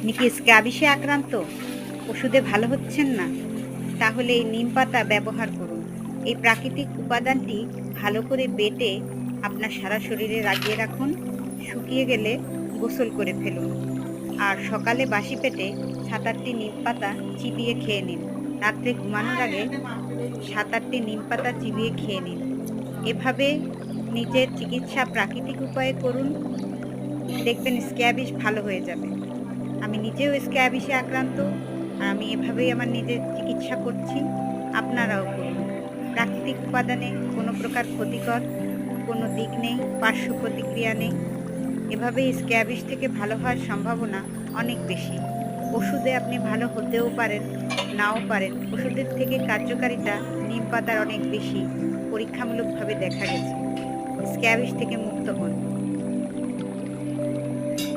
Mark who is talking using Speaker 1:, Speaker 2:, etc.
Speaker 1: আপনি কি স্ক্যাবিসে আক্রান্ত? ওষুধে ভালো হচ্ছেন না? তাহলে এই নিমপাতা ব্যবহার করুন। এই প্রাকৃতিক উপাদানটি ভালো করে বেটে আপনার সারা শরীরে লাগিয়ে রাখুন। শুকিয়ে গেলে গোসল করে ফেলুন। আর সকালে বাসি পেটে ৭-৮টি নিমপাতা চিবিয়ে খেয়ে নিন। রাত্রে ঘুমানোর আগে ৭-৮টি নিমপাতা চিবিয়ে খেয়ে নিন। এভাবে নিজের চিকিৎসা প্রাকৃতিক উপায়ে করুন। দেখবেন স্ক্যাবিস ভালো হয়ে যাবে। আমি নিজেও স্ক্যাবিসে আক্রান্ত। আর আমি এভাবেই আমার নিজের চিকিৎসা করছি। আপনারাও করুন। প্রাকৃতিক উপাদানে কোনো প্রকার ক্ষতিকর কোনো দিক নেই, পার্শ্ব প্রতিক্রিয়া নেই। এভাবেই স্ক্যাবিস থেকে ভালো হওয়ার সম্ভাবনা অনেক বেশি। ওষুধে আপনি ভালো হতেও পারেন, নাও পারেন। ওষুধের থেকে কার্যকারিতা নিম পাতার অনেক বেশি পরীক্ষামূলকভাবে দেখা গেছে। স্ক্যাবিস থেকে মুক্ত হন।